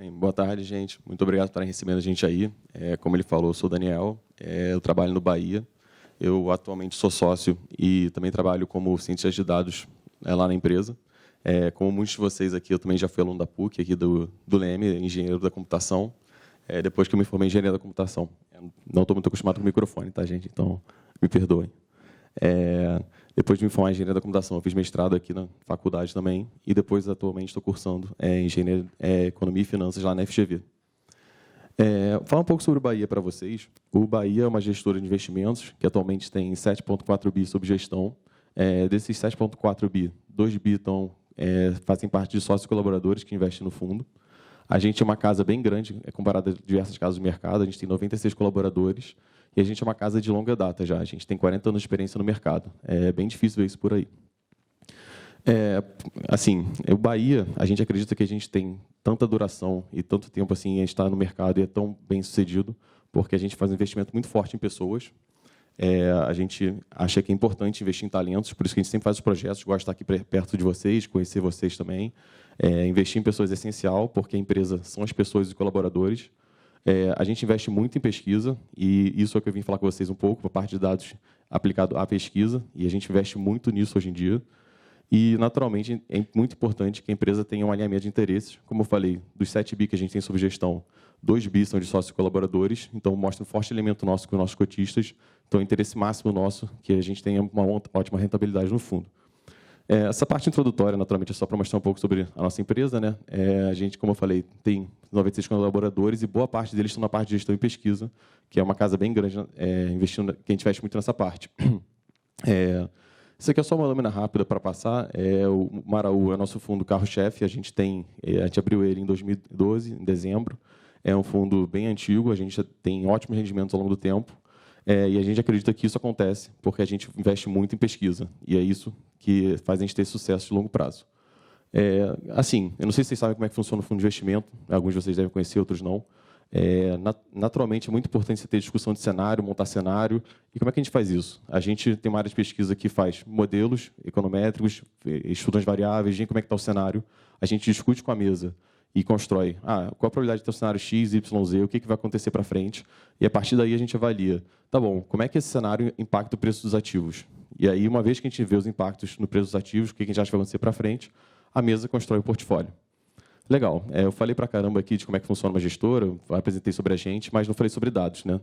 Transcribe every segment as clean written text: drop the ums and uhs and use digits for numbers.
Bem, boa tarde, gente. Muito obrigado por estarem recebendo a gente aí. Como ele falou, eu sou o Daniel, eu trabalho no Bahia. Eu atualmente sou sócio e também trabalho como cientista de dados lá na empresa. Como muitos de vocês aqui, eu também já fui aluno da PUC, aqui do Leme, engenheiro da computação. Depois que eu me formei em engenharia da computação. Não estou muito acostumado com o microfone, tá, gente? Então, me perdoem. Depois de me formar em engenharia da computação, eu fiz mestrado aqui na faculdade também, e depois, atualmente, estou cursando engenharia, economia e finanças lá na FGV. Vou falar um pouco sobre o Bahia para vocês. O Bahia é uma gestora de investimentos que atualmente tem 7,4 bi sob gestão. Desses 7,4 bi, 2 bi fazem parte de sócios colaboradores que investem no fundo. A gente é uma casa bem grande, comparada a diversas casas do mercado. A gente tem 96 colaboradores e a gente é uma casa de longa data já. A gente tem 40 anos de experiência no mercado. É bem difícil ver isso por aí. O Bahia, a gente acredita que a gente tem tanta duração e tanto tempo assim, a gente está no mercado e é tão bem sucedido, porque a gente faz um investimento muito forte em pessoas. A gente acha que é importante investir em talentos, por isso que a gente sempre faz os projetos, gosta de estar aqui perto de vocês, conhecer vocês também. Investir em pessoas é essencial, porque a empresa são as pessoas e os colaboradores. A gente investe muito em pesquisa, e isso é o que eu vim falar com vocês um pouco, a parte de dados aplicado à pesquisa, e a gente investe muito nisso hoje em dia. E, naturalmente, é muito importante que a empresa tenha um alinhamento de interesses. Como eu falei, dos 7 bi que a gente tem sob gestão, 2 bi são de sócios colaboradores, então mostra um forte elemento nosso com os nossos cotistas. Então, o interesse máximo nosso que a gente tenha uma ótima rentabilidade no fundo. Essa parte introdutória, naturalmente, é só para mostrar um pouco sobre a nossa empresa, né? A gente, como eu falei, tem 96 colaboradores e boa parte deles estão na parte de gestão e pesquisa, que é uma casa bem grande, investindo, que a gente investe muito nessa parte. Isso aqui é só uma lâmina rápida para passar. O Maraú é o nosso fundo carro-chefe. A gente abriu ele em 2012, em dezembro. É um fundo bem antigo, a gente tem ótimos rendimentos ao longo do tempo. E a gente acredita que isso acontece porque a gente investe muito em pesquisa. E é isso que faz a gente ter sucesso de longo prazo. Eu não sei se vocês sabem como é que funciona o fundo de investimento. Alguns de vocês devem conhecer, outros não. Naturalmente, é muito importante você ter discussão de cenário, montar cenário. E como é que a gente faz isso? A gente tem uma área de pesquisa que faz modelos econométricos, estuda as variáveis, vê como é que está o cenário. A gente discute com a mesa e constrói qual a probabilidade de ter um cenário X, Y, Z, o que vai acontecer para frente. E, a partir daí, a gente avalia, tá bom, como é que esse cenário impacta o preço dos ativos? E aí, uma vez que a gente vê os impactos no preço dos ativos, o que a gente acha que vai acontecer para frente, a mesa constrói o portfólio. Legal. Eu falei para caramba aqui de como é que funciona uma gestora, eu apresentei sobre a gente, mas não falei sobre dados, né?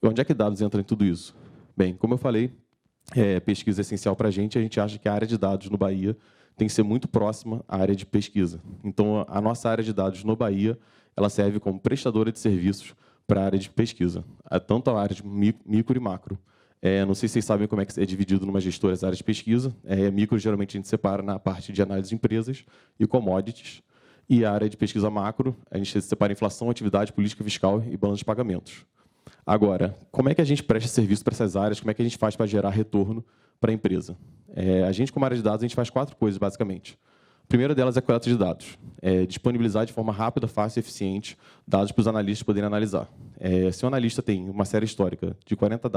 Onde é que dados entram em tudo isso? Bem, como eu falei, pesquisa é essencial para a gente acha que a área de dados no Bahia tem que ser muito próxima à área de pesquisa. Então, a nossa área de dados no Bahia, ela serve como prestadora de serviços para a área de pesquisa, tanto a área de micro e macro. Não sei se vocês sabem como é que é dividido numa gestora as áreas de pesquisa. Micro, geralmente, a gente separa na parte de análise de empresas e commodities. E a área de pesquisa macro, a gente separa inflação, atividade, política fiscal e balanço de pagamentos. Agora, como é que a gente presta serviço para essas áreas? Como é que a gente faz para gerar retorno para a empresa? A gente, como área de dados, a gente faz 4 coisas, basicamente. A primeira delas é a coleta de dados. Disponibilizar de forma rápida, fácil e eficiente dados para os analistas poderem analisar. Se um analista tem uma série histórica de 40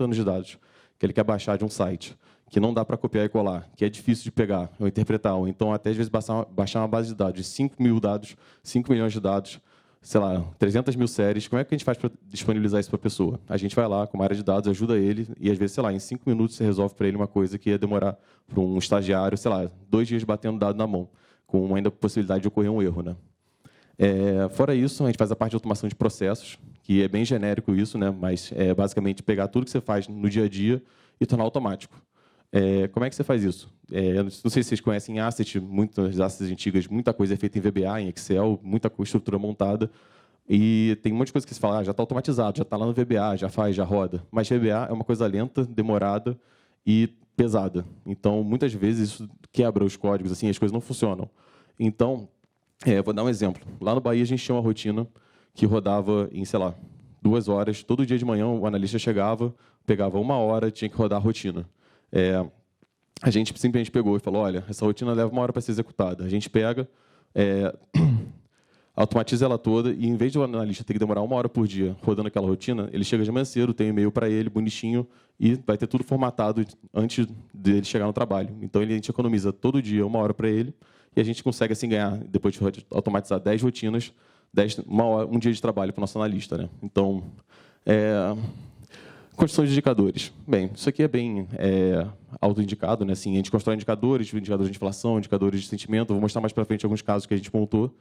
anos de dados que ele quer baixar de um site, que não dá para copiar e colar, que é difícil de pegar ou interpretar, ou então até às vezes baixar uma base de dados de 5 mil dados, 5 milhões de dados, sei lá, 300 mil séries, como é que a gente faz para disponibilizar isso para a pessoa? A gente vai lá com uma área de dados, ajuda ele, e às vezes, sei lá, em 5 minutos você resolve para ele uma coisa que ia demorar para um estagiário, sei lá, 2 dias batendo dado na mão, com ainda a possibilidade de ocorrer um erro, né? Fora isso, a gente faz a parte de automação de processos, que é bem genérico isso, né? Mas é basicamente pegar tudo que você faz no dia a dia e tornar automático. Como é que você faz isso? Não sei se vocês conhecem Asset, muitas assets antigas, muita coisa é feita em VBA, em Excel, muita estrutura montada. E tem um monte de coisa que você fala, já está automatizado, já está lá no VBA, já faz, já roda. Mas VBA é uma coisa lenta, demorada e pesada. Então, muitas vezes, isso quebra os códigos, assim, as coisas não funcionam. Então, vou dar um exemplo. Lá no Bahia, a gente tinha uma rotina que rodava em, sei lá, 2 horas. Todo dia de manhã, o analista chegava, pegava 1 hora, tinha que rodar a rotina. A gente simplesmente pegou e falou, olha, essa rotina leva 1 hora para ser executada. A gente pega, automatiza ela toda e, em vez de o analista ter que demorar 1 hora por dia rodando aquela rotina, ele chega de manhã cedo, tem um e-mail para ele, bonitinho, e vai ter tudo formatado antes dele chegar no trabalho. Então, a gente economiza todo dia 1 hora para ele e a gente consegue, assim, ganhar, depois de automatizar 10 rotinas, um dia de trabalho para o nosso analista, né? Então, construção de indicadores. Bem, isso aqui é bem autoindicado, né? Assim, a gente constrói indicadores de inflação, indicadores de sentimento. Eu vou mostrar mais para frente alguns casos que a gente montou.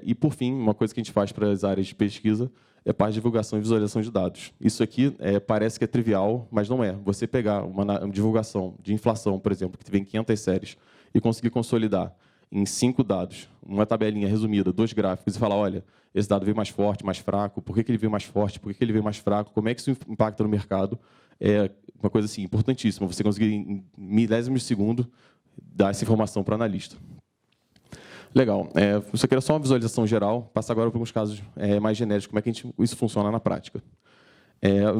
E, por fim, uma coisa que a gente faz para as áreas de pesquisa é parte de divulgação e visualização de dados. Isso aqui parece que é trivial, mas não é. Você pegar uma divulgação de inflação, por exemplo, que vem 500 séries, e conseguir consolidar em 5 dados, uma tabelinha resumida, 2 gráficos, e falar, olha, esse dado veio mais forte, mais fraco, por que ele veio mais forte, por que ele veio mais fraco, como é que isso impacta no mercado, é uma coisa assim, importantíssima, você conseguir, em milésimos de segundo, dar essa informação para o analista. Legal. Isso aqui era só uma visualização geral, passar agora para alguns casos mais genéricos, como é que isso funciona na prática.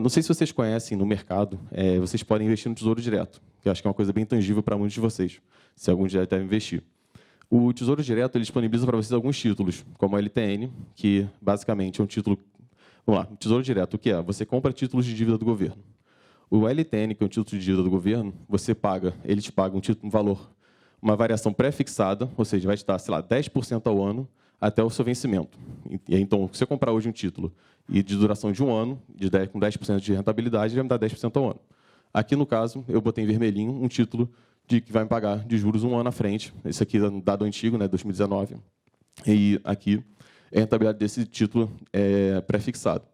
Não sei se vocês conhecem no mercado, vocês podem investir no Tesouro Direto, que eu acho que é uma coisa bem tangível para muitos de vocês, se algum dia devem investir. O Tesouro Direto ele disponibiliza para vocês alguns títulos, como a LTN, que basicamente é um título... Vamos lá, o Tesouro Direto, o que é? Você compra títulos de dívida do governo. O LTN, que é um título de dívida do governo, ele te paga um valor, uma variação pré-fixada, ou seja, vai te dar, sei lá, 10% ao ano até o seu vencimento. Então, se você comprar hoje um título e de duração de um ano, com 10% de rentabilidade, ele vai me dar 10% ao ano. Aqui, no caso, eu botei em vermelhinho um título que vai me pagar de juros um ano à frente. Esse aqui é um dado antigo, né, 2019. E aqui é a rentabilidade desse título pré-fixado.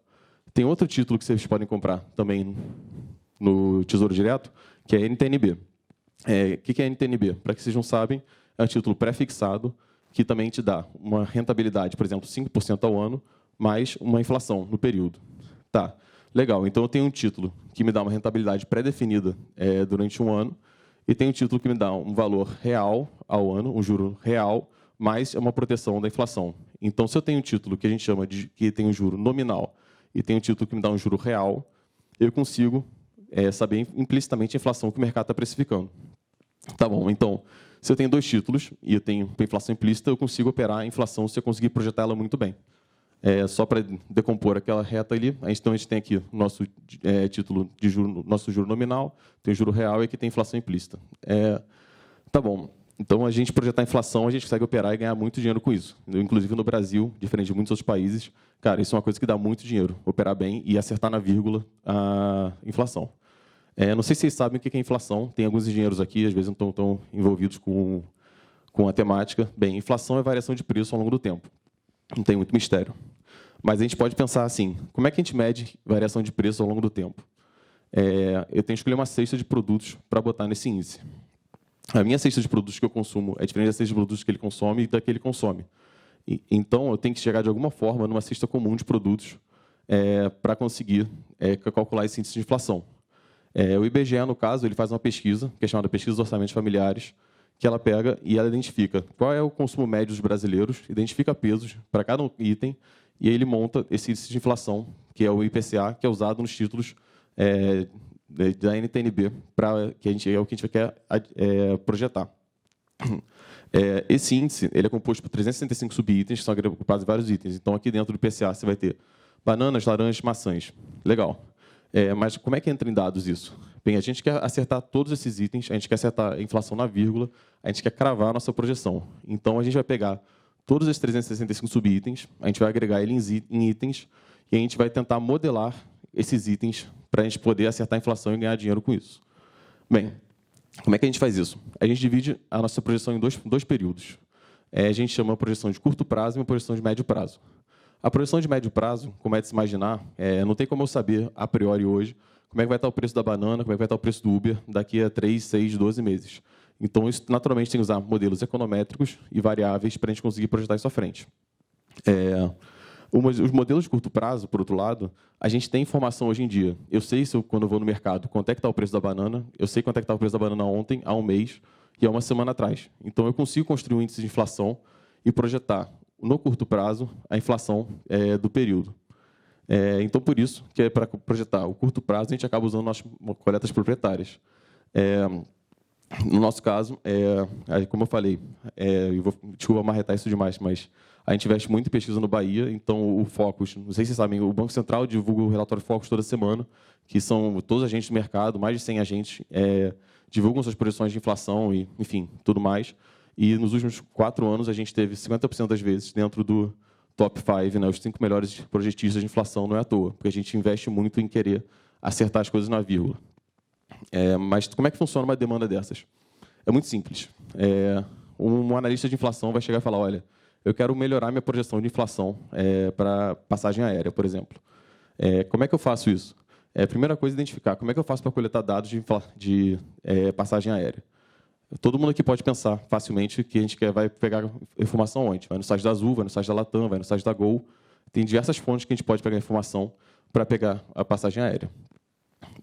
Tem outro título que vocês podem comprar também no Tesouro Direto, que é a NTNB. O que é a NTNB? Para que vocês não sabem, é um título pré-fixado que também te dá uma rentabilidade, por exemplo, 5% ao ano, mais uma inflação no período. Tá, legal. Então, eu tenho um título que me dá uma rentabilidade pré-definida durante um ano, e tem um título que me dá um valor real ao ano, um juro real, mais uma proteção da inflação. Então, se eu tenho um título que a gente chama de que tem um juro nominal e tem um título que me dá um juro real, eu consigo saber implicitamente a inflação que o mercado está precificando. Tá bom, então, se eu tenho 2 títulos e eu tenho inflação implícita, eu consigo operar a inflação se eu conseguir projetar ela muito bem. Só para decompor aquela reta ali, então a gente tem aqui o nosso título de juro, nosso juro nominal, tem o juro real e aqui tem a inflação implícita. Tá bom. Então, a gente projetar a inflação, a gente consegue operar e ganhar muito dinheiro com isso. Inclusive, no Brasil, diferente de muitos outros países, cara, isso é uma coisa que dá muito dinheiro, operar bem e acertar na vírgula a inflação. Não sei se vocês sabem o que é inflação. Tem alguns engenheiros aqui, às vezes não estão tão envolvidos com a temática. Bem, inflação é variação de preço ao longo do tempo. Não tem muito mistério. Mas a gente pode pensar assim, como é que a gente mede variação de preço ao longo do tempo? Eu tenho que escolher uma cesta de produtos para botar nesse índice. A minha cesta de produtos que eu consumo é diferente da cesta de produtos que ele consome e da que ele consome. Então, eu tenho que chegar, de alguma forma, numa cesta comum de produtos para conseguir calcular esse índice de inflação. O IBGE, no caso, ele faz uma pesquisa, que é chamada Pesquisa dos Orçamentos Familiares, que ela pega e ela identifica qual é o consumo médio dos brasileiros, identifica pesos para cada item, e aí ele monta esse índice de inflação, que é o IPCA, que é usado nos títulos da NTNB, que é o que a gente quer projetar. Esse índice ele é composto por 365 subitens, que são agrupados em vários itens. Então, aqui dentro do IPCA, você vai ter bananas, laranjas, maçãs. Legal. Mas como é que entra em dados isso? Bem, a gente quer acertar todos esses itens, a gente quer acertar a inflação na vírgula, a gente quer cravar a nossa projeção. Então, a gente vai pegar todos esses 365 subitens, a gente vai agregar eles em itens, e a gente vai tentar modelar esses itens para a gente poder acertar a inflação e ganhar dinheiro com isso. Bem, como é que a gente faz isso? A gente divide a nossa projeção em dois períodos. A gente chama a projeção de curto prazo e uma projeção de médio prazo. A projeção de médio prazo, como é de se imaginar, não tem como eu saber, a priori hoje, como é que vai estar o preço da banana, como é que vai estar o preço do Uber daqui a 3, 6, 12 meses. Então, isso naturalmente tem que usar modelos econométricos e variáveis para a gente conseguir projetar isso à frente. Os modelos de curto prazo, por outro lado, a gente tem informação hoje em dia. Eu sei, quando eu vou no mercado, quanto é que está o preço da banana, eu sei quanto é que está o preço da banana ontem, há um mês e há uma semana atrás. Então, eu consigo construir um índice de inflação e projetar, no curto prazo, a inflação do período. Então, por isso, que para projetar o curto prazo, a gente acaba usando nossas coletas proprietárias. No nosso caso, como eu falei, desculpa amarretar isso demais, mas a gente investe muito em pesquisa no Bahia, então o Focus, não sei se vocês sabem, o Banco Central divulga o relatório Focus toda semana, que são todos os agentes do mercado, mais de 100 agentes, divulgam suas projeções de inflação e, enfim, tudo mais. E nos últimos 4 anos, a gente teve 50% das vezes dentro do top 5, né, os 5 melhores projetistas de inflação, não é à toa, porque a gente investe muito em querer acertar as coisas na vírgula. Mas como é que funciona uma demanda dessas? É muito simples. Um analista de inflação vai chegar e falar, olha, eu quero melhorar minha projeção de inflação para passagem aérea, por exemplo. Como é que eu faço isso? A primeira coisa é identificar como é que eu faço para coletar dados de passagem aérea. Todo mundo aqui pode pensar facilmente que a gente vai pegar informação onde? Vai no site da Azul, vai no site da Latam, vai no site da Gol. Tem diversas fontes que a gente pode pegar informação para pegar a passagem aérea.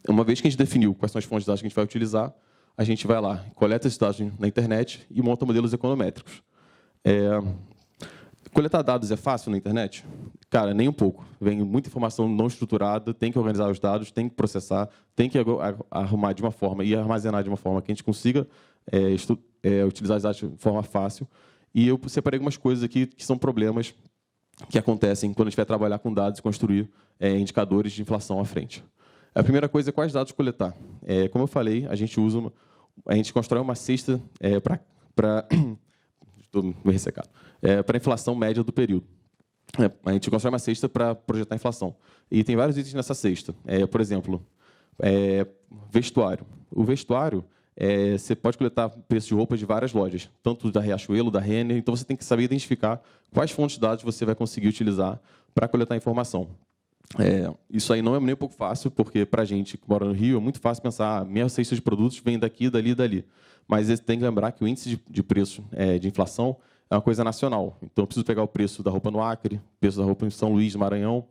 Uma vez que a gente definiu quais são as fontes de dados que a gente vai utilizar, a gente vai lá, coleta esses dados na internet e monta modelos econométricos. Coletar dados é fácil na internet? Cara, nem um pouco. Vem muita informação não estruturada, tem que organizar os dados, tem que processar, tem que arrumar de uma forma e armazenar de uma forma que a gente consiga utilizar os dados de forma fácil. E eu separei algumas coisas aqui que são problemas que acontecem quando a gente vai trabalhar com dados e construir indicadores de inflação à frente. A primeira coisa é quais dados coletar. Como eu falei, a gente constrói uma cesta para estou meio ressecado, para a inflação média do período. A gente constrói uma cesta para projetar a inflação. E tem vários itens nessa cesta. Por exemplo, vestuário. O vestuário, você pode coletar preço de roupa de várias lojas, tanto da Riachuelo, da Renner. Então, você tem que saber identificar quais fontes de dados você vai conseguir utilizar para coletar informação. Isso aí não é nem um pouco fácil, porque para a gente que mora no Rio é muito fácil pensar minha cesta de produtos vem daqui, dali e dali. Mas você tem que lembrar que o índice de preço de inflação é uma coisa nacional. Então, eu preciso pegar o preço da roupa no Acre, o preço da roupa em São Luís, Maranhão,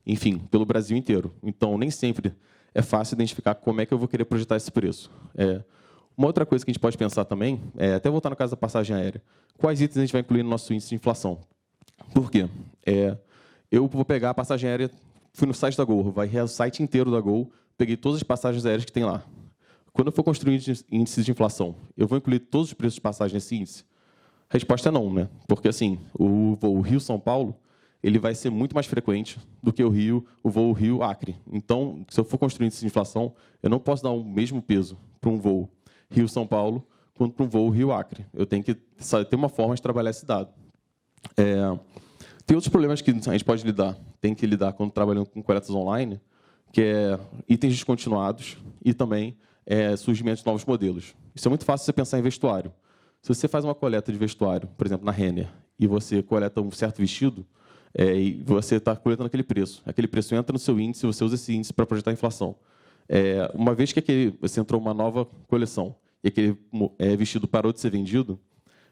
enfim, pelo Brasil inteiro. Então, nem sempre é fácil identificar como é que eu vou querer projetar esse preço. Uma outra coisa que a gente pode pensar também, até voltar no caso da passagem aérea, quais itens a gente vai incluir no nosso índice de inflação? Por quê? Eu vou pegar a passagem aérea, fui no site da Gol, vai o site inteiro da Gol, peguei todas as passagens aéreas que tem lá. Quando eu for construir índices de inflação, eu vou incluir todos os preços de passagem nesse índice? A resposta é não, né? Porque assim, o voo Rio-São Paulo, ele vai ser muito mais frequente do que o voo Rio-Acre. Então, se eu for construir índice de inflação, eu não posso dar o mesmo peso para um voo Rio-São Paulo quanto para um voo Rio-Acre. Eu tenho que ter uma forma de trabalhar esse dado. Tem outros problemas que a gente pode tem que lidar quando trabalhando com coletas online, que é itens descontinuados e também surgimento de novos modelos. Isso é muito fácil você pensar em vestuário. Se você faz uma coleta de vestuário, por exemplo, na Renner, e você coleta um certo vestido, e você está coletando aquele preço entra no seu índice, você usa esse índice para projetar a inflação. Uma vez que você entrou uma nova coleção e aquele vestido parou de ser vendido,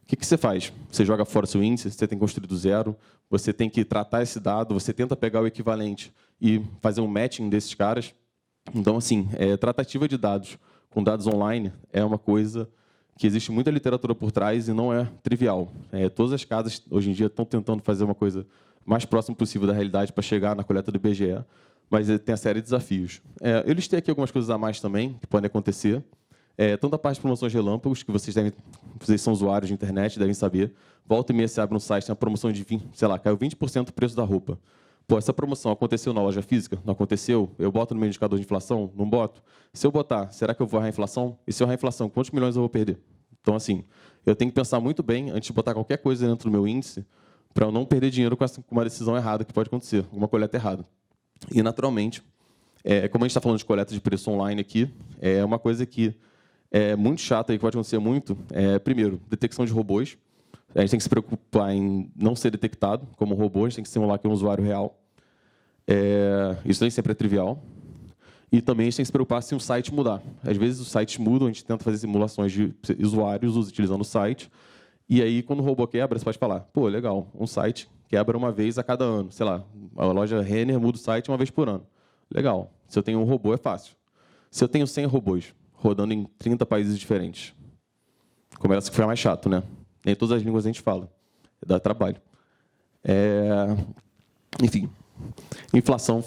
o que você faz? Você joga fora o seu índice, você tem que construir do zero, você tem que tratar esse dado, você tenta pegar o equivalente e fazer um matching desses caras. Então, assim, tratativa de dados com dados online é uma coisa que existe muita literatura por trás e não é trivial. Todas as casas, hoje em dia, estão tentando fazer uma coisa mais próxima possível da realidade para chegar na coleta do IBGE, mas tem a série de desafios. Eu listei aqui algumas coisas a mais também que podem acontecer. Tanto a parte de promoções relâmpagos, que vocês são usuários de internet, devem saber. Volta e meia você abre no site, tem uma promoção de 20%, sei lá, caiu 20% o preço da roupa. Pô, essa promoção aconteceu na loja física? Não aconteceu? Eu boto no meu indicador de inflação? Não boto? Se eu botar, será que eu vou errar a inflação? E se eu errar a inflação, quantos milhões eu vou perder? Então, assim, eu tenho que pensar muito bem antes de botar qualquer coisa dentro do meu índice para eu não perder dinheiro com uma decisão errada que pode acontecer, uma coleta errada. E, naturalmente, como a gente está falando de coleta de preço online aqui, é uma coisa que é muito chata e que pode acontecer muito. Primeiro, detecção de robôs. A gente tem que se preocupar em não ser detectado como robô, a gente tem que simular que é um usuário real. Isso nem sempre é trivial. E também a gente tem que se preocupar se um site mudar. Às vezes os sites mudam, a gente tenta fazer simulações de usuários utilizando o site, e aí quando o robô quebra, você pode falar, pô, legal, um site quebra uma vez a cada ano. Sei lá, a loja Renner muda o site uma vez por ano. Legal. Se eu tenho um robô, é fácil. Se eu tenho 100 robôs rodando em 30 países diferentes, começa a ficar mais chato, né? Nem todas as línguas a gente fala. Dá trabalho. Enfim, inflação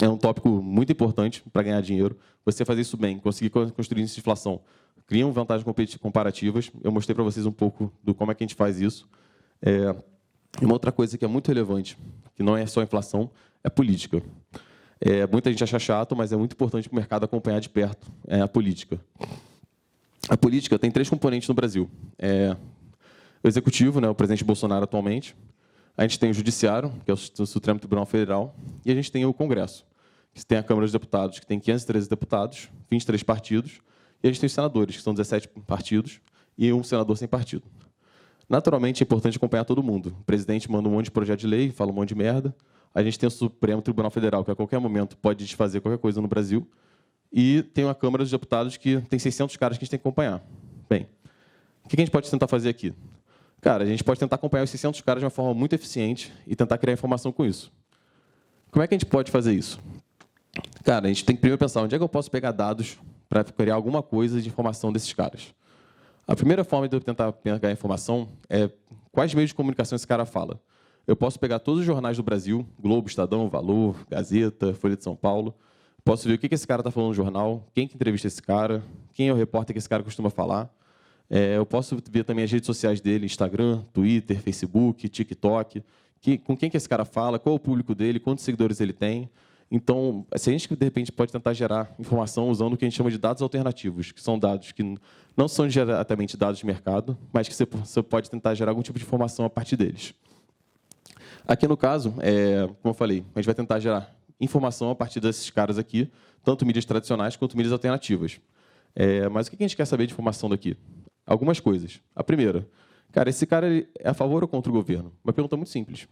é um tópico muito importante para ganhar dinheiro. Você fazer isso bem, conseguir construir índice de inflação, criam vantagens comparativas. Eu mostrei para vocês um pouco do como é que a gente faz isso. E uma outra coisa que é muito relevante, que não é só inflação, é política. Muita gente acha chato, mas é muito importante para o mercado acompanhar de perto a política. A política tem 3 componentes no Brasil. O executivo, né, o presidente Bolsonaro atualmente, A gente tem o Judiciário, que é o Supremo Tribunal Federal, e a gente tem o Congresso, que tem a Câmara dos Deputados, que tem 513 deputados, 23 partidos, e a gente tem os senadores, que são 17 partidos, e um senador sem partido. Naturalmente, é importante acompanhar todo mundo. O presidente manda um monte de projeto de lei, fala um monte de merda. A gente tem o Supremo Tribunal Federal, que a qualquer momento pode desfazer qualquer coisa no Brasil. E tem a Câmara dos Deputados, que tem 600 caras que a gente tem que acompanhar. Bem, o que a gente pode tentar fazer aqui? Cara, a gente pode tentar acompanhar os 600 caras de uma forma muito eficiente e tentar criar informação com isso. Como é que a gente pode fazer isso? Cara, a gente tem que primeiro pensar onde é que eu posso pegar dados para criar alguma coisa de informação desses caras. A primeira forma de eu tentar pegar informação é quais meios de comunicação esse cara fala. Eu posso pegar todos os jornais do Brasil, Globo, Estadão, Valor, Gazeta, Folha de São Paulo. Posso ver o que esse cara está falando no jornal, quem que entrevista esse cara, quem é o repórter que esse cara costuma falar. Eu posso ver também as redes sociais dele, Instagram, Twitter, Facebook, TikTok, com quem que esse cara fala, qual é o público dele, quantos seguidores ele tem. Então, se a gente, de repente, pode tentar gerar informação usando o que a gente chama de dados alternativos, que são dados que não são diretamente dados de mercado, mas que você pode tentar gerar algum tipo de informação a partir deles. Aqui, no caso, como eu falei, a gente vai tentar gerar informação a partir desses caras aqui, tanto mídias tradicionais quanto mídias alternativas. Mas o que a gente quer saber de informação daqui? Algumas coisas. A primeira, cara, esse cara ele é a favor ou contra o governo? Uma pergunta muito simples.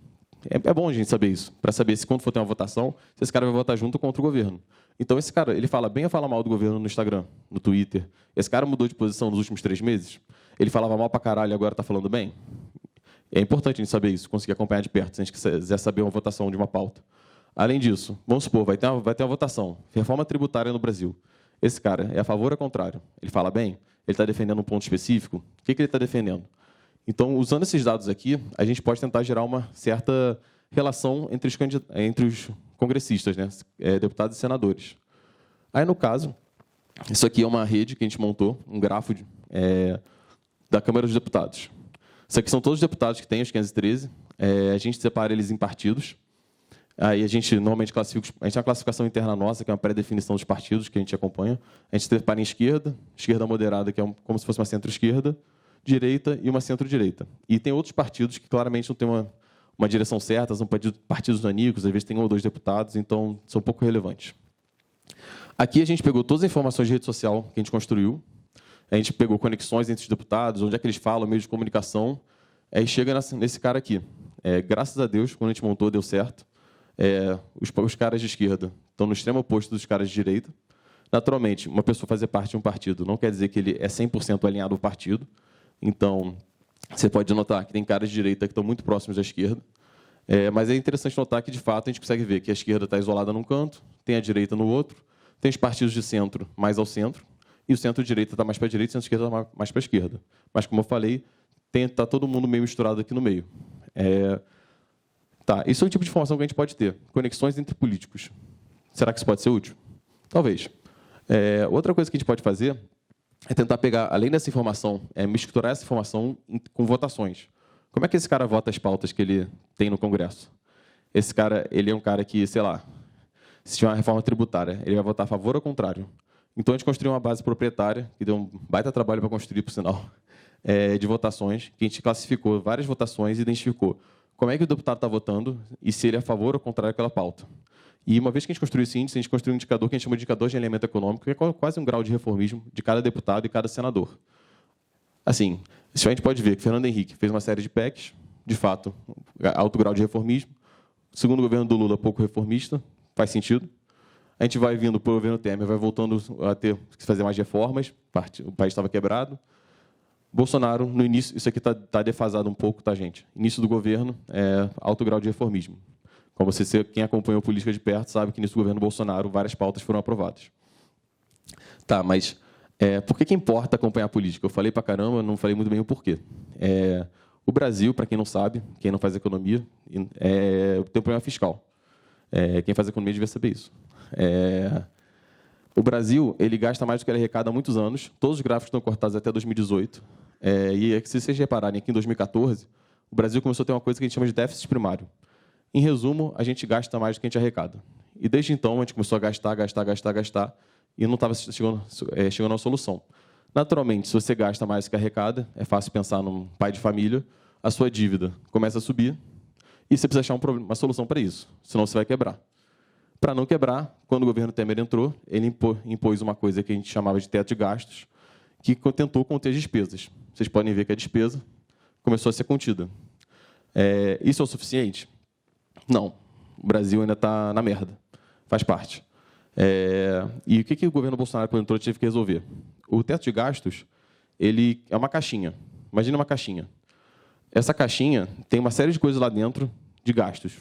É bom a gente saber isso, para saber se quando for ter uma votação, se esse cara vai votar junto ou contra o governo. Então, esse cara, ele fala bem ou fala mal do governo no Instagram, no Twitter? Esse cara mudou de posição nos últimos 3 meses? Ele falava mal pra caralho e agora está falando bem? É importante a gente saber isso, conseguir acompanhar de perto, se a gente quiser saber uma votação de uma pauta. Além disso, vamos supor, vai ter uma votação, reforma tributária no Brasil. Esse cara é a favor ou contrário? Ele fala bem? Ele está defendendo um ponto específico? O que ele está defendendo? Então, usando esses dados aqui, a gente pode tentar gerar uma certa relação entre os congressistas, né? Deputados e senadores. Aí, no caso, isso aqui é uma rede que a gente montou, um grafo da Câmara dos Deputados. Isso aqui são todos os deputados que têm os 513. A gente separa eles em partidos. Aí a gente normalmente classifica, a gente tem uma classificação interna nossa, que é uma pré-definição dos partidos que a gente acompanha. A gente separa em esquerda moderada, que é como se fosse uma centro-esquerda, direita e uma centro-direita. E tem outros partidos que claramente não têm uma direção certa, são partidos nanicos, às vezes tem 1 ou 2 deputados, então são pouco relevantes. Aqui a gente pegou todas as informações de rede social que a gente construiu, a gente pegou conexões entre os deputados, onde é que eles falam, meio de comunicação, aí chega nesse cara aqui. Graças a Deus, quando a gente montou, deu certo. Os caras de esquerda estão no extremo oposto dos caras de direita. Naturalmente, uma pessoa fazer parte de um partido não quer dizer que ele é 100% alinhado ao partido. Então, você pode notar que tem caras de direita que estão muito próximos da esquerda. Mas é interessante notar que, de fato, a gente consegue ver que a esquerda está isolada num canto, tem a direita no outro, tem os partidos de centro mais ao centro, e o centro-direita está mais para a direita e o centro-esquerda está mais para a esquerda. Mas, como eu falei, está todo mundo meio misturado aqui no meio. Isso é um tipo de informação que a gente pode ter. Conexões entre políticos. Será que isso pode ser útil? Talvez. Outra coisa que a gente pode fazer é tentar pegar, além dessa informação, misturar essa informação com votações. Como é que esse cara vota as pautas que ele tem no Congresso? Esse cara, ele é um cara que, sei lá, se tiver uma reforma tributária, ele vai votar a favor ou contrário? Então, a gente construiu uma base proprietária, que deu um baita trabalho para construir, por sinal, de votações, que a gente classificou várias votações e identificou como é que o deputado está votando e se ele é a favor ou contrário àquela pauta. E uma vez que a gente construiu esse índice, a gente construiu um indicador que a gente chama de indicador de alinhamento econômico, que é quase um grau de reformismo de cada deputado e cada senador. Assim, a gente pode ver que Fernando Henrique fez uma série de PECs, de fato, alto grau de reformismo. Segundo o governo do Lula, pouco reformista, faz sentido. A gente vai vindo para o governo Temer, vai voltando a ter que fazer mais reformas, o país estava quebrado. Bolsonaro, no início, isso aqui está defasado um pouco, tá, gente? Início do governo, alto grau de reformismo. Como quem acompanhou a política de perto sabe que, início do governo Bolsonaro, várias pautas foram aprovadas. Tá, mas por que importa acompanhar a política? Eu falei para caramba, não falei muito bem o porquê. O Brasil, para quem não sabe, quem não faz economia, tem um problema fiscal. Quem faz economia devia saber isso. O Brasil ele gasta mais do que ele arrecada há muitos anos. Todos os gráficos estão cortados até 2018. Se vocês repararem, aqui em 2014, o Brasil começou a ter uma coisa que a gente chama de déficit primário. Em resumo, a gente gasta mais do que a gente arrecada. E desde então, a gente começou a gastar, e não estava chegando a uma solução. Naturalmente, se você gasta mais do que arrecada, é fácil pensar num pai de família, a sua dívida começa a subir, E você precisa achar uma solução para isso, senão você vai quebrar. Para não quebrar, quando o governo Temer entrou, ele impôs uma coisa que a gente chamava de teto de gastos, que tentou conter as despesas. Vocês podem ver que a despesa começou a ser contida. Isso é o suficiente? Não. O Brasil ainda está na merda. Faz parte. E o que o governo Bolsonaro, quando entrou, teve que resolver? O teto de gastos ele é uma caixinha. Imagina uma caixinha. Essa caixinha tem uma série de coisas lá dentro de gastos.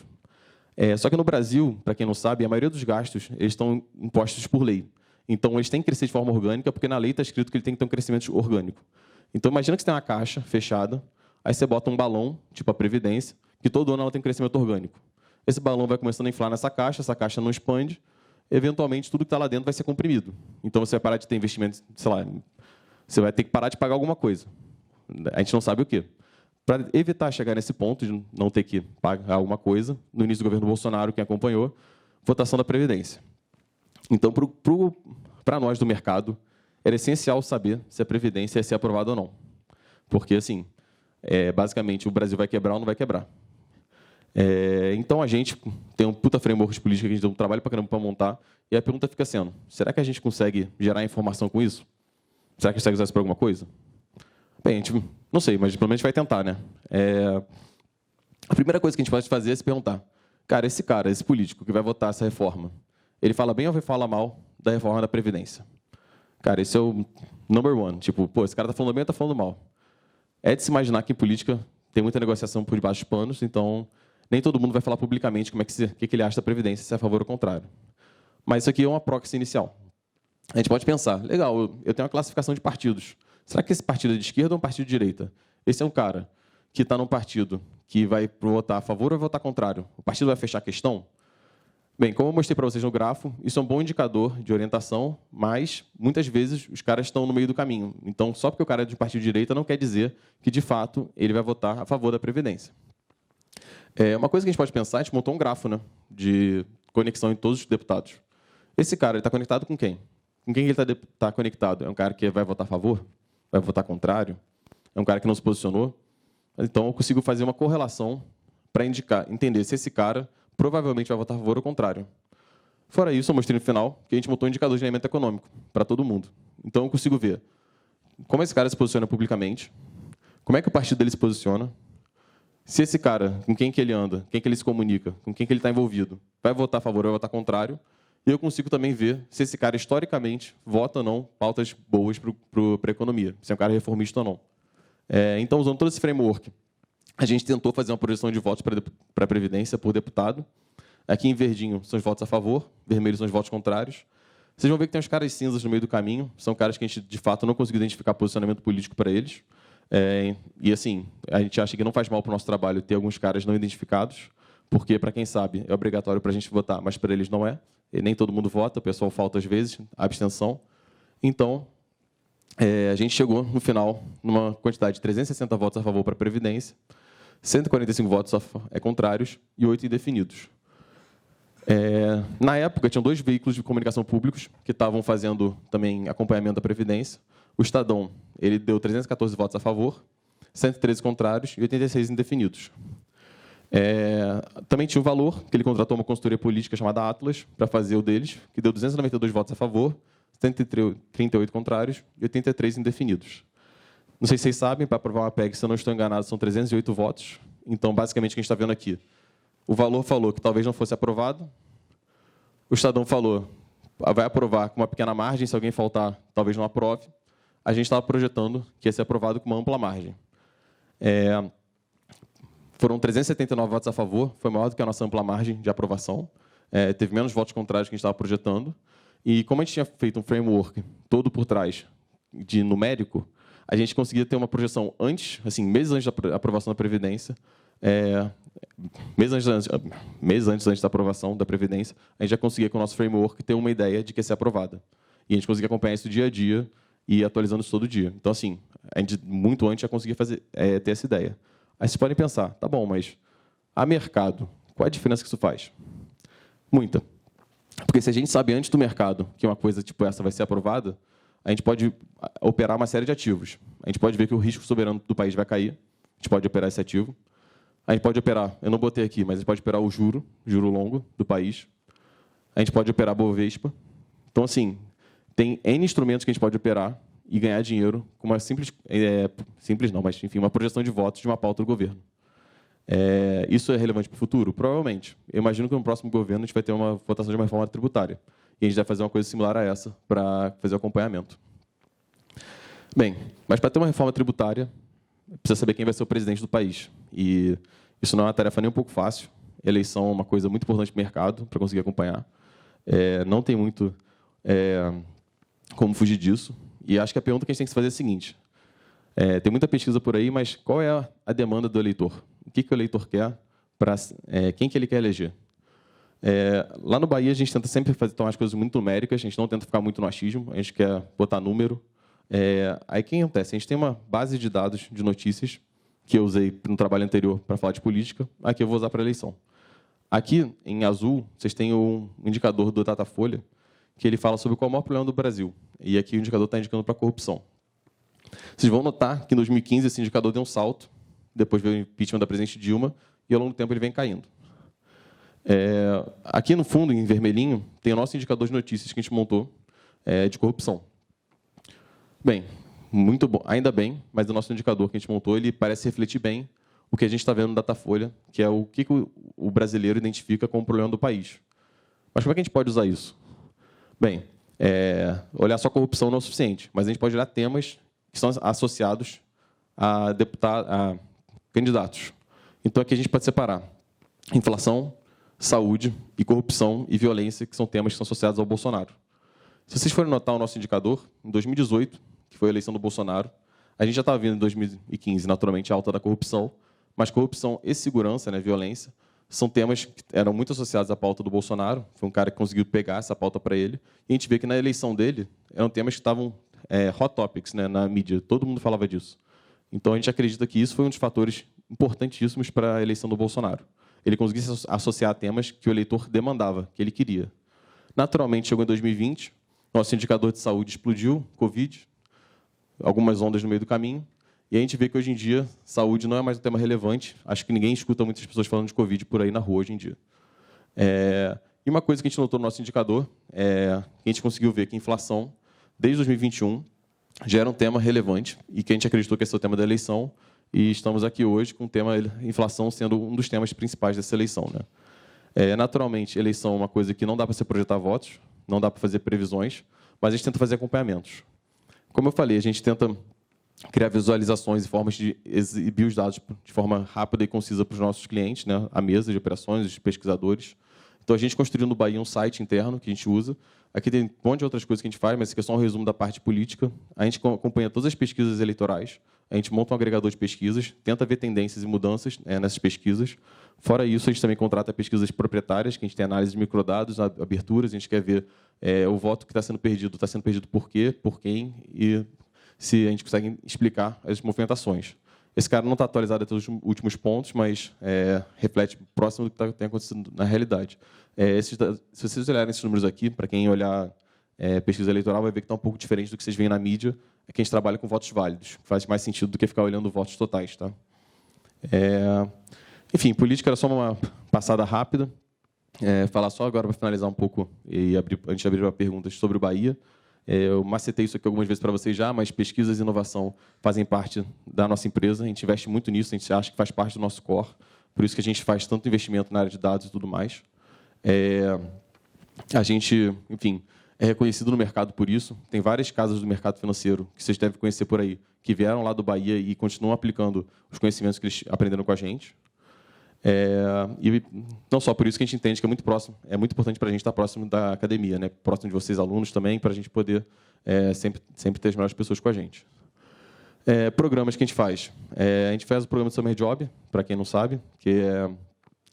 Só que no Brasil, para quem não sabe, a maioria dos gastos eles estão impostos por lei. Então, eles têm que crescer de forma orgânica, porque na lei está escrito que ele tem que ter um crescimento orgânico. Então, imagina que você tem uma caixa fechada, aí você bota um balão, tipo a Previdência, que todo ano ela tem um crescimento orgânico. Esse balão vai começando a inflar nessa caixa, essa caixa não expande, eventualmente tudo que está lá dentro vai ser comprimido. Então, você vai parar de ter investimento, sei lá, você vai ter que parar de pagar alguma coisa. A gente não sabe o quê. Para evitar chegar nesse ponto de não ter que pagar alguma coisa, no início do governo Bolsonaro, quem acompanhou, votação da Previdência. Então, para nós do mercado, era essencial saber se a Previdência ia ser aprovada ou não. Porque, assim, basicamente, o Brasil vai quebrar ou não vai quebrar. Então, a gente tem um puta framework de política que a gente deu um trabalho para caramba para montar, e a pergunta fica sendo, será que a gente consegue gerar informação com isso? Será que a gente consegue usar isso para alguma coisa? Bem, a gente não sei, mas pelo menos a gente vai tentar, né? A primeira coisa que a gente pode fazer é se perguntar, esse político que vai votar essa reforma, ele fala bem ou vai falar mal da reforma da Previdência? Cara, esse é o number one. Tipo, pô, esse cara está falando bem ou está falando mal? É de se imaginar que em política tem muita negociação por debaixo dos panos, então nem todo mundo vai falar publicamente o que ele acha da Previdência, se é a favor ou contrário. Mas isso aqui é uma proxy inicial. A gente pode pensar, legal, eu tenho uma classificação de partidos. Será que esse partido é de esquerda ou um partido de direita? Esse é um cara que está num partido que vai votar a favor ou vai votar contrário. O partido vai fechar a questão? Bem, como eu mostrei para vocês no grafo, isso é um bom indicador de orientação, mas, muitas vezes, os caras estão no meio do caminho. Então, só porque o cara é de partido de direita não quer dizer que, de fato, ele vai votar a favor da Previdência. Uma coisa que a gente pode pensar, a gente montou um grafo, né, de conexão em todos os deputados. Esse cara está conectado com quem? Com quem ele está conectado? É um cara que vai votar a favor? Vai votar contrário? É um cara que não se posicionou? Então, eu consigo fazer uma correlação para entender se esse cara provavelmente vai votar a favor ou contrário. Fora isso, eu mostrei no final que a gente montou um indicador de alinhamento econômico para todo mundo. Então, eu consigo ver como esse cara se posiciona publicamente, como é que o partido dele se posiciona, se esse cara, com quem que ele anda, quem que ele se comunica, com quem que ele está envolvido, vai votar a favor ou vai votar contrário, e eu consigo também ver se esse cara, historicamente, vota ou não pautas boas para a economia, se é um cara reformista ou não. Então, usando todo esse framework, a gente tentou fazer uma projeção de votos para a Previdência por deputado. Aqui em verdinho são os votos a favor, vermelho são os votos contrários. Vocês vão ver que tem uns caras cinzas no meio do caminho, são caras que a gente, de fato, não conseguiu identificar posicionamento político para eles. E, assim, a gente acha que não faz mal para o nosso trabalho ter alguns caras não identificados, porque, para quem sabe, é obrigatório para a gente votar, mas para eles não é. E nem todo mundo vota, o pessoal falta às vezes, abstenção. Então, a gente chegou, no final, numa quantidade de 360 votos a favor para a Previdência, 145 votos contrários e 8 indefinidos. Na época, tinham 2 veículos de comunicação públicos que estavam fazendo também acompanhamento da Previdência. O Estadão ele deu 314 votos a favor, 113 contrários e 86 indefinidos. Também tinha o Valor, que ele contratou uma consultoria política chamada Atlas para fazer o deles, que deu 292 votos a favor, 138 contrários e 83 indefinidos. Não sei se vocês sabem, para aprovar uma PEC, se eu não estou enganado, são 308 votos. Então, basicamente, o que a gente está vendo aqui, o Valor falou que talvez não fosse aprovado, o Estadão falou vai aprovar com uma pequena margem, se alguém faltar, talvez não aprove. A gente estava projetando que ia ser aprovado com uma ampla margem. Foram 379 votos a favor, foi maior do que a nossa ampla margem de aprovação. Teve menos votos contrários que a gente estava projetando. E como a gente tinha feito um framework todo por trás de numérico, a gente conseguia ter uma projeção antes, assim, meses antes da aprovação da Previdência, meses antes da aprovação da Previdência, a gente já conseguia, com o nosso framework, ter uma ideia de que ia ser aprovada. E a gente conseguia acompanhar isso dia a dia e ir atualizando isso todo dia. Então, assim, a gente, muito antes, já conseguia ter essa ideia. Aí vocês podem pensar, tá bom, mas a mercado, qual é a diferença que isso faz? Muita. Porque se a gente sabe antes do mercado que uma coisa tipo essa vai ser aprovada, a gente pode operar uma série de ativos. A gente pode ver que o risco soberano do país vai cair, a gente pode operar esse ativo. A gente pode operar, eu não botei aqui, mas a gente pode operar o juro longo do país. A gente pode operar a Bovespa. Então, assim, tem N instrumentos que a gente pode operar e ganhar dinheiro com uma simples não, mas enfim, uma projeção de votos de uma pauta do governo. Isso é relevante para o futuro? Provavelmente. Eu imagino que no próximo governo a gente vai ter uma votação de uma reforma tributária. E a gente vai fazer uma coisa similar a essa para fazer o acompanhamento. Bem, mas para ter uma reforma tributária, precisa saber quem vai ser o presidente do país. E isso não é uma tarefa nem um pouco fácil. Eleição é uma coisa muito importante para o mercado, para conseguir acompanhar. Não tem muito como fugir disso. E acho que a pergunta que a gente tem que se fazer é a seguinte. Tem muita pesquisa por aí, mas qual é a demanda do eleitor? O que o eleitor quer? Quem que ele quer eleger? Lá no Bahia, a gente tenta sempre tomar as coisas muito numéricas, a gente não tenta ficar muito no achismo, a gente quer botar número. Aí o que acontece? A gente tem uma base de dados de notícias que eu usei no trabalho anterior para falar de política, aqui eu vou usar para a eleição. Aqui, em azul, vocês têm um indicador do Datafolha, que ele fala sobre qual é o maior problema do Brasil. E aqui o indicador está indicando para a corrupção. Vocês vão notar que em 2015 esse indicador deu um salto, depois veio o impeachment da presidente Dilma, e ao longo do tempo ele vem caindo. Aqui no fundo, em vermelhinho, tem o nosso indicador de notícias que a gente montou de corrupção. Bem, muito bom, ainda bem, mas o nosso indicador que a gente montou, ele parece refletir bem o que a gente está vendo no Datafolha, que é o que o brasileiro identifica como problema do país. Mas como é que a gente pode usar isso? Bem, olhar só corrupção não é o suficiente, mas a gente pode olhar temas que são associados a candidatos. Então, aqui a gente pode separar inflação, saúde e corrupção e violência, que são temas que são associados ao Bolsonaro. Se vocês forem notar o nosso indicador, em 2018, que foi a eleição do Bolsonaro, a gente já estava vendo em 2015, naturalmente, a alta da corrupção, mas corrupção e segurança, violência, são temas que eram muito associados à pauta do Bolsonaro. Foi um cara que conseguiu pegar essa pauta para ele. E a gente vê que na eleição dele, eram temas que estavam hot topics na mídia. Todo mundo falava disso. Então, a gente acredita que isso foi um dos fatores importantíssimos para a eleição do Bolsonaro. Ele conseguiu se associar a temas que o eleitor demandava, que ele queria. Naturalmente, chegou em 2020, nosso indicador de saúde explodiu, Covid, algumas ondas no meio do caminho, e a gente vê que, hoje em dia, saúde não é mais um tema relevante. Acho que ninguém escuta muitas pessoas falando de Covid por aí na rua, hoje em dia. E uma coisa que a gente notou no nosso indicador é que a gente conseguiu ver que a inflação, desde 2021, já era um tema relevante e que a gente acreditou que esse é o tema da eleição, e estamos aqui hoje com o tema inflação sendo um dos temas principais dessa eleição. Naturalmente, eleição é uma coisa que não dá para se projetar votos, não dá para fazer previsões, mas a gente tenta fazer acompanhamentos. Como eu falei, a gente tenta criar visualizações e formas de exibir os dados de forma rápida e concisa para os nossos clientes, a mesa de operações, os pesquisadores. Então, a gente construiu no Bahia um site interno que a gente usa. Aqui tem um monte de outras coisas que a gente faz, mas isso aqui é só um resumo da parte política. A gente acompanha todas as pesquisas eleitorais, a gente monta um agregador de pesquisas, tenta ver tendências e mudanças nessas pesquisas. Fora isso, a gente também contrata pesquisas proprietárias, que a gente tem análise de microdados, aberturas, a gente quer ver o voto que está sendo perdido por quê, por quem, e se a gente consegue explicar as movimentações. Esse cara não está atualizado até os últimos pontos, mas reflete próximo do que tem acontecido na realidade. Se vocês olharem esses números aqui, para quem olhar pesquisa eleitoral, vai ver que está um pouco diferente do que vocês veem na mídia, é que a gente trabalha com votos válidos, que faz mais sentido do que ficar olhando votos totais. Tá? Enfim, política era só uma passada rápida. Falar só agora, para finalizar um pouco, e antes de abrir para perguntas sobre o Bahia. Eu macetei isso aqui algumas vezes para vocês já, mas pesquisas e inovação fazem parte da nossa empresa. A gente investe muito nisso, a gente acha que faz parte do nosso core. Por isso que a gente faz tanto investimento na área de dados e tudo mais. A gente, enfim, é reconhecido no mercado por isso. Tem várias casas do mercado financeiro que vocês devem conhecer por aí, que vieram lá do Bahia e continuam aplicando os conhecimentos que eles aprenderam com a gente. E não só por isso que a gente entende que é muito importante para a gente estar próximo da academia, próximo de vocês, alunos também, para a gente poder sempre ter as melhores pessoas com a gente. Programas que a gente faz o programa de Summer Job, para quem não sabe, que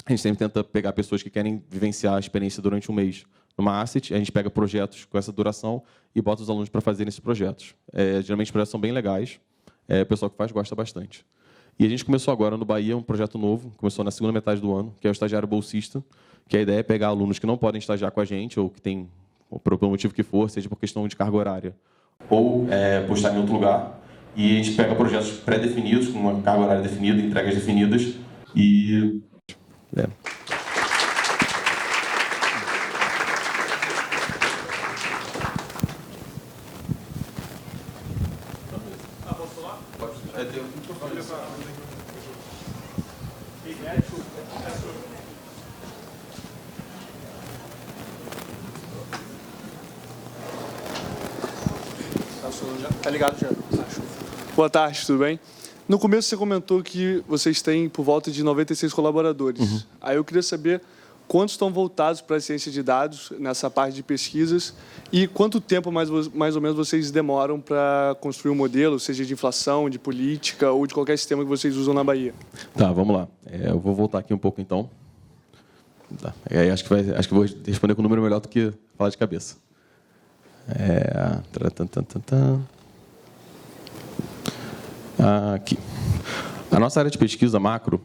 a gente sempre tenta pegar pessoas que querem vivenciar a experiência durante um mês numa asset, a gente pega projetos com essa duração e bota os alunos para fazerem esses projetos. Geralmente os projetos são bem legais, o pessoal que faz gosta bastante. E a gente começou agora no Bahia um projeto novo, começou na segunda metade do ano, que é o estagiário bolsista, que a ideia é pegar alunos que não podem estagiar com a gente, ou que tem, por motivo que for, seja por questão de carga horária, ou postar em outro lugar, e a gente pega projetos pré-definidos, com uma carga horária definida, entregas definidas, E... Tá ligado já. Boa tarde, tudo bem? No começo você comentou que vocês têm por volta de 96 colaboradores. Aí eu queria saber quantos estão voltados para a ciência de dados nessa parte de pesquisas e quanto tempo mais ou menos vocês demoram para construir um modelo, seja de inflação, de política ou de qualquer sistema que vocês usam na Bahia. Tá, vamos lá. Eu vou voltar aqui um pouco, então. Tá. Acho que vou responder com um número melhor do que falar de cabeça. Aqui. A nossa área de pesquisa macro,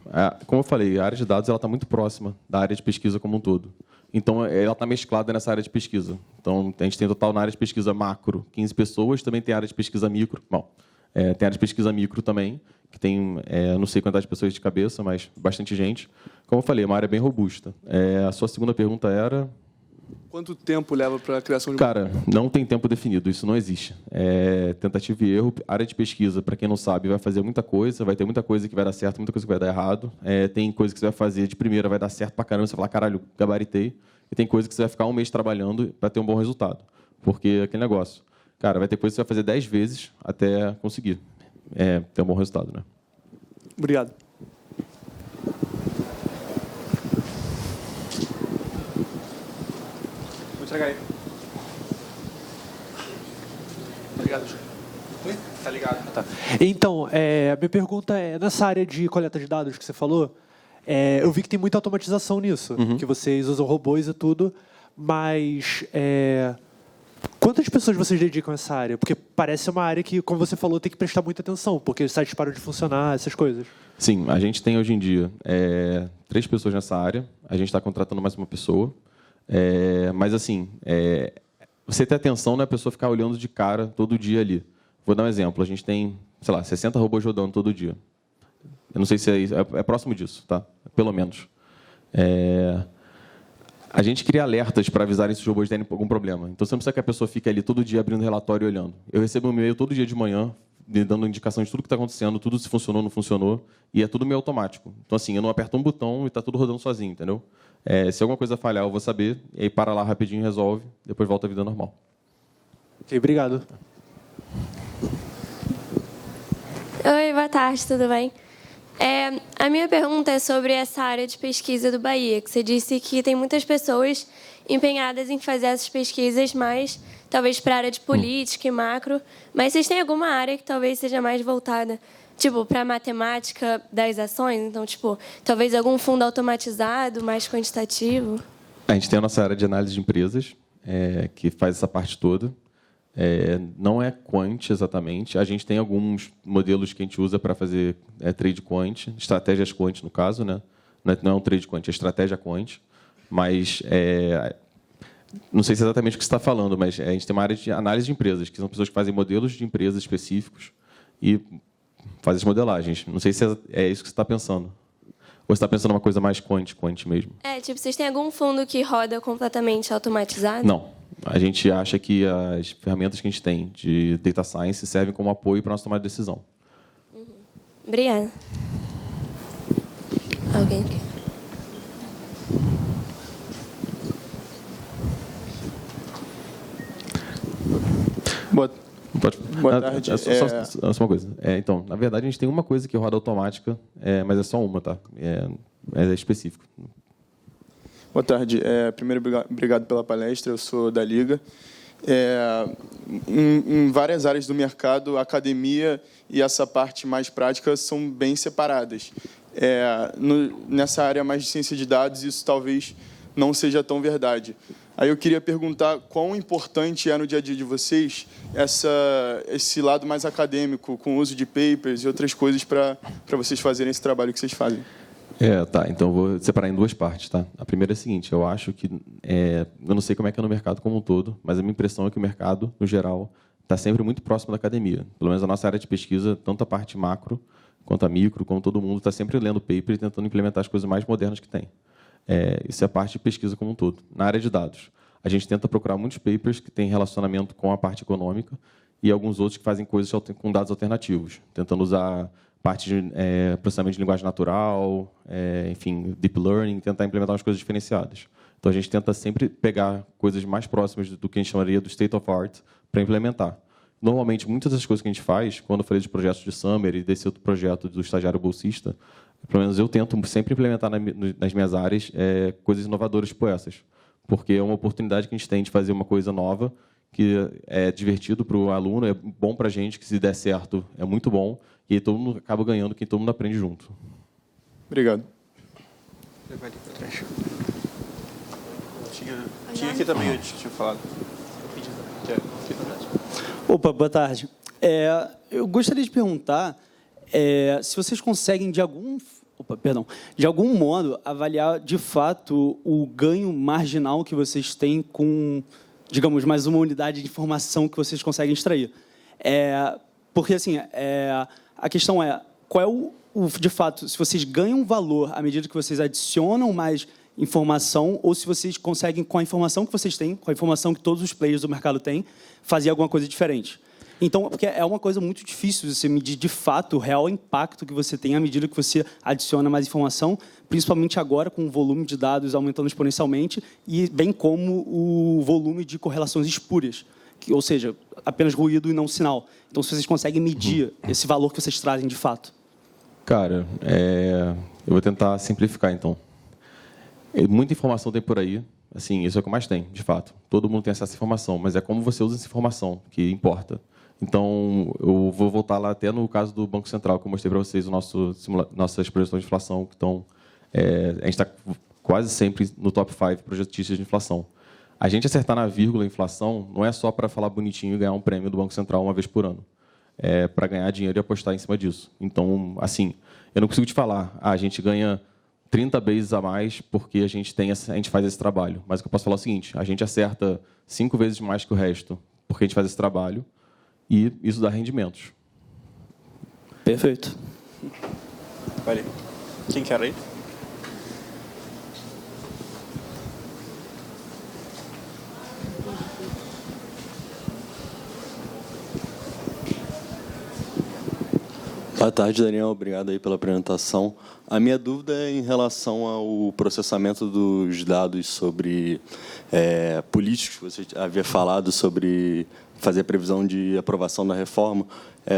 como eu falei, a área de dados está muito próxima da área de pesquisa como um todo. Então, ela está mesclada nessa área de pesquisa. Então, a gente tem total na área de pesquisa macro 15 pessoas, também tem área de pesquisa micro. Bom, tem área de pesquisa micro também, que tem, não sei quantas pessoas de cabeça, mas bastante gente. Como eu falei, é uma área bem robusta. A sua segunda pergunta era... Quanto tempo leva para a criação de... Cara, não tem tempo definido, isso não existe. Tentativa e erro. A área de pesquisa, para quem não sabe, vai fazer muita coisa, vai ter muita coisa que vai dar certo, muita coisa que vai dar errado. Tem coisa que você vai fazer de primeira, vai dar certo pra caramba, você vai falar, caralho, gabaritei. E tem coisa que você vai ficar um mês trabalhando para ter um bom resultado. Porque aquele negócio, cara, vai ter coisa que você vai fazer 10 vezes até conseguir ter um bom resultado, né? Obrigado. Obrigado, tá ligado. Tá. Então, a minha pergunta é, nessa área de coleta de dados que você falou, eu vi que tem muita automatização nisso, que vocês usam robôs e tudo, mas quantas pessoas vocês dedicam a essa área? Porque parece uma área que, como você falou, tem que prestar muita atenção, porque os sites param de funcionar, essas coisas. Sim, a gente tem hoje em dia 3 pessoas nessa área, a gente está contratando mais uma pessoa, mas assim, você ter atenção não é a pessoa ficar olhando de cara todo dia ali. Vou dar um exemplo, a gente tem, sei lá, 60 robôs rodando todo dia. Eu não sei se é próximo disso, tá? Pelo menos. A gente cria alertas para avisarem se os robôs têm algum problema. Então, você não precisa que a pessoa fique ali todo dia abrindo relatório e olhando. Eu recebo um e-mail todo dia de manhã, me dando indicação de tudo que está acontecendo, tudo se funcionou, não funcionou, e é tudo meio automático. Então, assim, eu não aperto um botão e está tudo rodando sozinho, entendeu? Se alguma coisa falhar, eu vou saber, e aí para lá rapidinho, resolve, depois volta à vida normal. Ok, obrigado. Oi, boa tarde, tudo bem? A minha pergunta é sobre essa área de pesquisa do Bahia, que você disse que tem muitas pessoas empenhadas em fazer essas pesquisas mais, talvez, para a área de política e macro, mas vocês têm alguma área que talvez seja mais voltada, tipo, para a matemática das ações? Então, tipo, talvez algum fundo automatizado, mais quantitativo? A gente tem a nossa área de análise de empresas, que faz essa parte toda. Não é quant exatamente. A gente tem alguns modelos que a gente usa para fazer trade quant, estratégias quant no caso, né? Não é um trade quant, é estratégia quant. Mas não sei se é exatamente o que você está falando, mas a gente tem uma área de análise de empresas, que são pessoas que fazem modelos de empresas específicos e fazem as modelagens. Não sei se é isso que você está pensando. Ou você está pensando uma coisa mais quant mesmo? Tipo, vocês têm algum fundo que roda completamente automatizado? Não. A gente acha que as ferramentas que a gente tem de data science servem como apoio para a nossa tomada de decisão. Obrigada. Alguém quer? Boa tarde. Só uma coisa. Então, na verdade, a gente tem uma coisa que roda automática, mas é só uma, tá? É específico. Boa tarde. Primeiro, obrigado pela palestra. Eu sou da Liga. Em várias áreas do mercado, a academia e essa parte mais prática são bem separadas. Nessa área mais de ciência de dados, isso talvez não seja tão verdade. Aí eu queria perguntar quão importante é no dia a dia de vocês esse lado mais acadêmico, com o uso de papers e outras coisas para vocês fazerem esse trabalho que vocês fazem. Tá. Então, eu vou separar em 2 partes, tá? A primeira é a seguinte, eu acho que... eu não sei como é que é no mercado como um todo, mas a minha impressão é que o mercado, no geral, está sempre muito próximo da academia. Pelo menos a nossa área de pesquisa, tanto a parte macro quanto a micro, como todo mundo, está sempre lendo paper e tentando implementar as coisas mais modernas que tem. Isso é a parte de pesquisa como um todo. Na área de dados, a gente tenta procurar muitos papers que têm relacionamento com a parte econômica e alguns outros que fazem coisas com dados alternativos, tentando usar parte de processamento de linguagem natural, enfim, deep learning, tentar implementar umas coisas diferenciadas. Então, a gente tenta sempre pegar coisas mais próximas do que a gente chamaria do state of art para implementar. Normalmente, muitas das coisas que a gente faz, quando eu falei de projetos de Summer e desse outro projeto do estagiário bolsista, pelo menos eu tento sempre implementar nas minhas áreas coisas inovadoras tipo essas, porque é uma oportunidade que a gente tem de fazer uma coisa nova, que é divertido para o aluno, é bom para a gente, que se der certo é muito bom, e aí todo mundo acaba ganhando, que todo mundo aprende junto. Obrigado. Tinha aqui também, eu tinha falado. Opa, boa tarde. Eu gostaria de perguntar se vocês conseguem, de algum modo, avaliar, de fato, o ganho marginal que vocês têm com, digamos, mais uma unidade de informação que vocês conseguem extrair. Porque, assim, a questão qual é de fato, se vocês ganham valor à medida que vocês adicionam mais informação, ou se vocês conseguem, com a informação que vocês têm, com a informação que todos os players do mercado têm, fazer alguma coisa diferente. Então, porque é uma coisa muito difícil você medir, de fato, o real impacto que você tem à medida que você adiciona mais informação, principalmente agora com o volume de dados aumentando exponencialmente, e bem como o volume de correlações espúrias, ou seja, apenas ruído e não sinal. Então, se vocês conseguem medir esse valor que vocês trazem de fato. Cara, eu vou tentar simplificar, então. Muita informação tem por aí, assim, isso é o que mais tem, de fato. Todo mundo tem acesso à informação, mas é como você usa essa informação que importa. Então, eu vou voltar lá até no caso do Banco Central, que eu mostrei para vocês, nossas projeções de inflação, que estão... a gente está quase sempre no top 5 projetistas de inflação. A gente acertar na vírgula a inflação não é só para falar bonitinho e ganhar um prêmio do Banco Central uma vez por ano. É para ganhar dinheiro e apostar em cima disso. Então, assim, eu não consigo te falar, a gente ganha 30 vezes a mais porque a gente faz esse trabalho. Mas o que eu posso falar é o seguinte, a gente acerta 5 vezes mais que o resto porque a gente faz esse trabalho e isso dá rendimentos. Perfeito. Valeu. Quem quer aí? Boa tarde, Daniel. Obrigado aí pela apresentação. A minha dúvida é em relação ao processamento dos dados sobre políticos. Você havia falado sobre fazer a previsão de aprovação da reforma.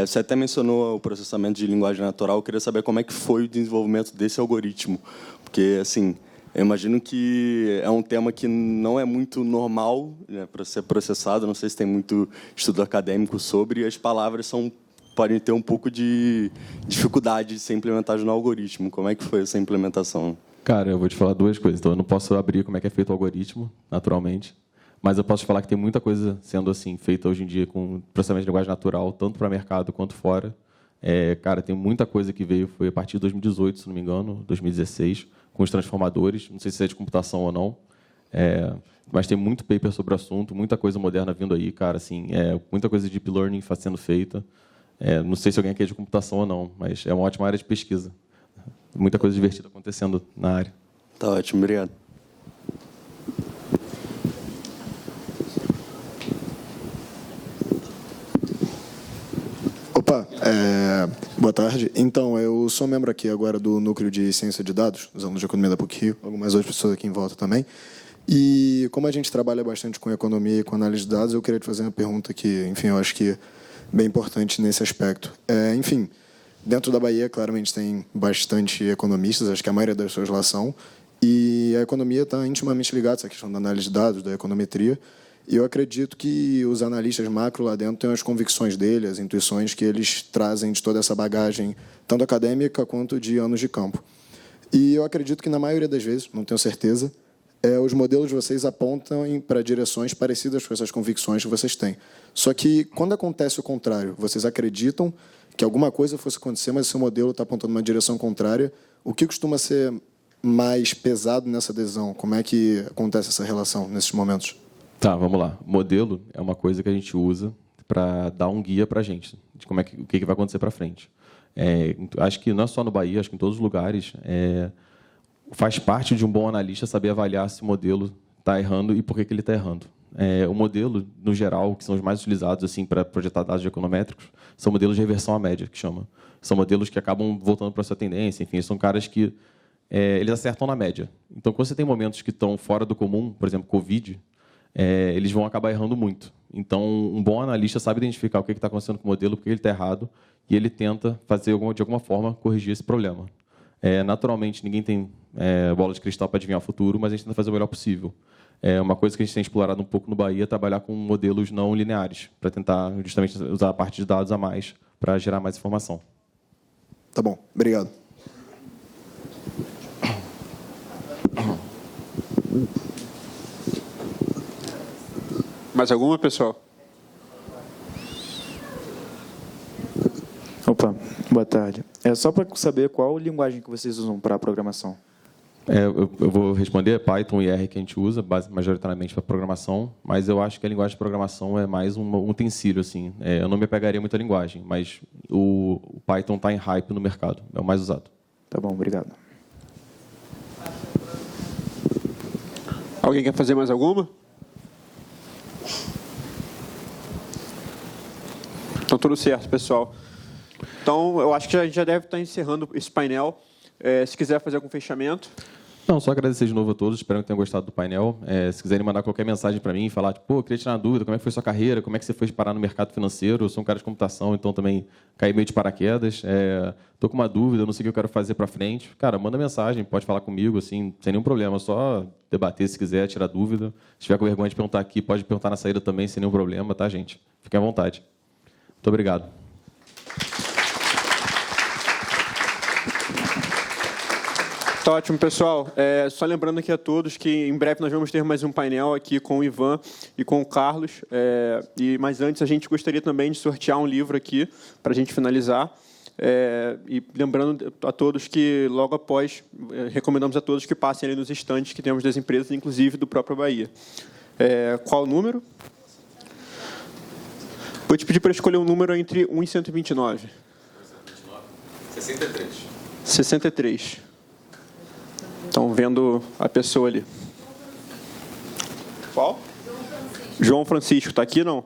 Você até mencionou o processamento de linguagem natural. Eu queria saber como é que foi o desenvolvimento desse algoritmo. Porque, assim, eu imagino que é um tema que não é muito normal, né, para ser processado. Não sei se tem muito estudo acadêmico sobre. E as palavras podem ter um pouco de dificuldade de ser implementadas no algoritmo. Como é que foi essa implementação? Cara, eu vou te falar duas coisas. Então, eu não posso abrir como é que é feito o algoritmo, naturalmente, mas eu posso te falar que tem muita coisa sendo assim feita hoje em dia com processamento de linguagem natural, tanto para mercado quanto fora. Cara, tem muita coisa que foi a partir de 2018, se não me engano, 2016, com os transformadores. Não sei se é de computação ou não, mas tem muito paper sobre o assunto, muita coisa moderna vindo aí, cara. Assim, muita coisa de deep learning sendo feita. Não sei se alguém aqui é de computação ou não, mas é uma ótima área de pesquisa. Muita coisa divertida acontecendo na área. Tá ótimo, obrigado. Opa, boa tarde. Então, eu sou membro aqui agora do Núcleo de Ciência de Dados, dos alunos de Economia da PUC-Rio, algumas outras pessoas aqui em volta também. E como a gente trabalha bastante com economia e com análise de dados, eu queria te fazer uma pergunta que, enfim, eu acho que bem importante nesse aspecto. Enfim, dentro da Bahia, claramente, tem bastante economistas, acho que a maioria das pessoas lá são, e a economia está intimamente ligada a essa questão da análise de dados, da econometria, e eu acredito que os analistas macro lá dentro têm as convicções deles, as intuições que eles trazem de toda essa bagagem, tanto acadêmica quanto de anos de campo. E eu acredito que, na maioria das vezes, não tenho certeza, os modelos de vocês apontam para direções parecidas com essas convicções que vocês têm. Só que, quando acontece o contrário, vocês acreditam que alguma coisa fosse acontecer, mas o seu modelo está apontando uma direção contrária, o que costuma ser mais pesado nessa adesão? Como é que acontece essa relação nesses momentos? Tá, vamos lá. Modelo é uma coisa que a gente usa para dar um guia para a gente, de o que vai acontecer para frente. Acho que não é só no Bahia, acho que em todos os lugares, faz parte de um bom analista saber avaliar se o modelo está errando e por que ele está errando. O modelo, no geral, que são os mais utilizados assim, para projetar dados econométricos, são modelos de reversão à média, que chama. São modelos que acabam voltando para a sua tendência, enfim, são caras que eles acertam na média. Então, quando você tem momentos que estão fora do comum, por exemplo, Covid, eles vão acabar errando muito. Então, um bom analista sabe identificar o que está acontecendo com o modelo, por que ele está errado, e ele tenta fazer, de alguma forma, corrigir esse problema. Naturalmente, ninguém tem bola de cristal para adivinhar o futuro, mas a gente tenta fazer o melhor possível. Uma coisa que a gente tem explorado um pouco no Bahia é trabalhar com modelos não lineares, para tentar justamente usar a parte de dados a mais para gerar mais informação. Tá bom, obrigado. Mais alguma, pessoal? Opa, boa tarde. É só para saber qual linguagem que vocês usam para a programação. Eu vou responder, Python e R que a gente usa, majoritariamente para programação, mas eu acho que a linguagem de programação é mais um utensílio. Assim. Eu não me apegaria muito à linguagem, mas o Python está em hype no mercado, é o mais usado. Tá bom, obrigado. Alguém quer fazer mais alguma? Então, tudo certo, pessoal. Então, eu acho que a gente já deve estar encerrando esse painel. Se quiser fazer algum fechamento. Não, só agradecer de novo a todos, espero que tenham gostado do painel. Se quiserem mandar qualquer mensagem para mim, falar, tipo, eu queria tirar uma dúvida, como é que foi sua carreira, como é que você foi parar no mercado financeiro, eu sou um cara de computação, então também caí meio de paraquedas, estou com uma dúvida, não sei o que eu quero fazer para frente. Cara, manda mensagem, pode falar comigo, assim, sem nenhum problema, só debater se quiser, tirar dúvida. Se tiver com vergonha de perguntar aqui, pode perguntar na saída também, sem nenhum problema, tá, gente? Fiquem à vontade. Muito obrigado. Tá ótimo, pessoal. Só lembrando aqui a todos que em breve nós vamos ter mais um painel aqui com o Ivan e com o Carlos. Mas antes a gente gostaria também de sortear um livro aqui para a gente finalizar. E lembrando a todos que logo após, recomendamos a todos que passem ali nos estandes que temos das empresas, inclusive do próprio Bahia. Qual o número? Vou te pedir para escolher um número entre 1 e 129. 63. 63. Estão vendo a pessoa ali. Qual? João Francisco. Está aqui, não?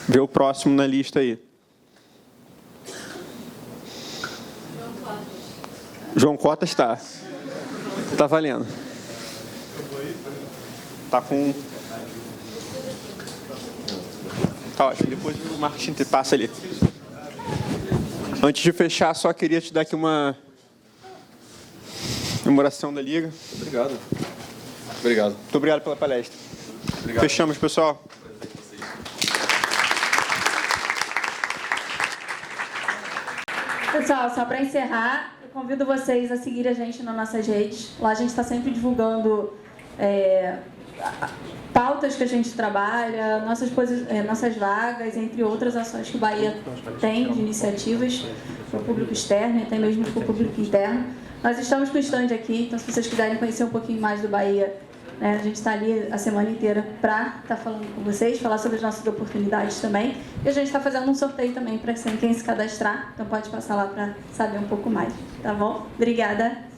Vê o próximo na lista aí. João Cotas está. Está valendo. Está com... Tá ótimo. Depois o marketing te passa ali. Antes de fechar, só queria te dar aqui uma oração da Liga. Obrigado. Obrigado. Muito obrigado pela palestra. Obrigado. Fechamos, pessoal. Pessoal, só para encerrar, eu convido vocês a seguir a gente nas nossas redes. Lá a gente está sempre divulgando pautas que a gente trabalha, nossas vagas, entre outras ações que o Bahia tem de iniciativas para o público externo e até mesmo para o público interno. Nós estamos com o stand aqui, então se vocês quiserem conhecer um pouquinho mais do Bahia, a gente está ali a semana inteira para estar falando com vocês, falar sobre as nossas oportunidades também. E a gente está fazendo um sorteio também para quem se cadastrar, então pode passar lá para saber um pouco mais, tá bom? Obrigada!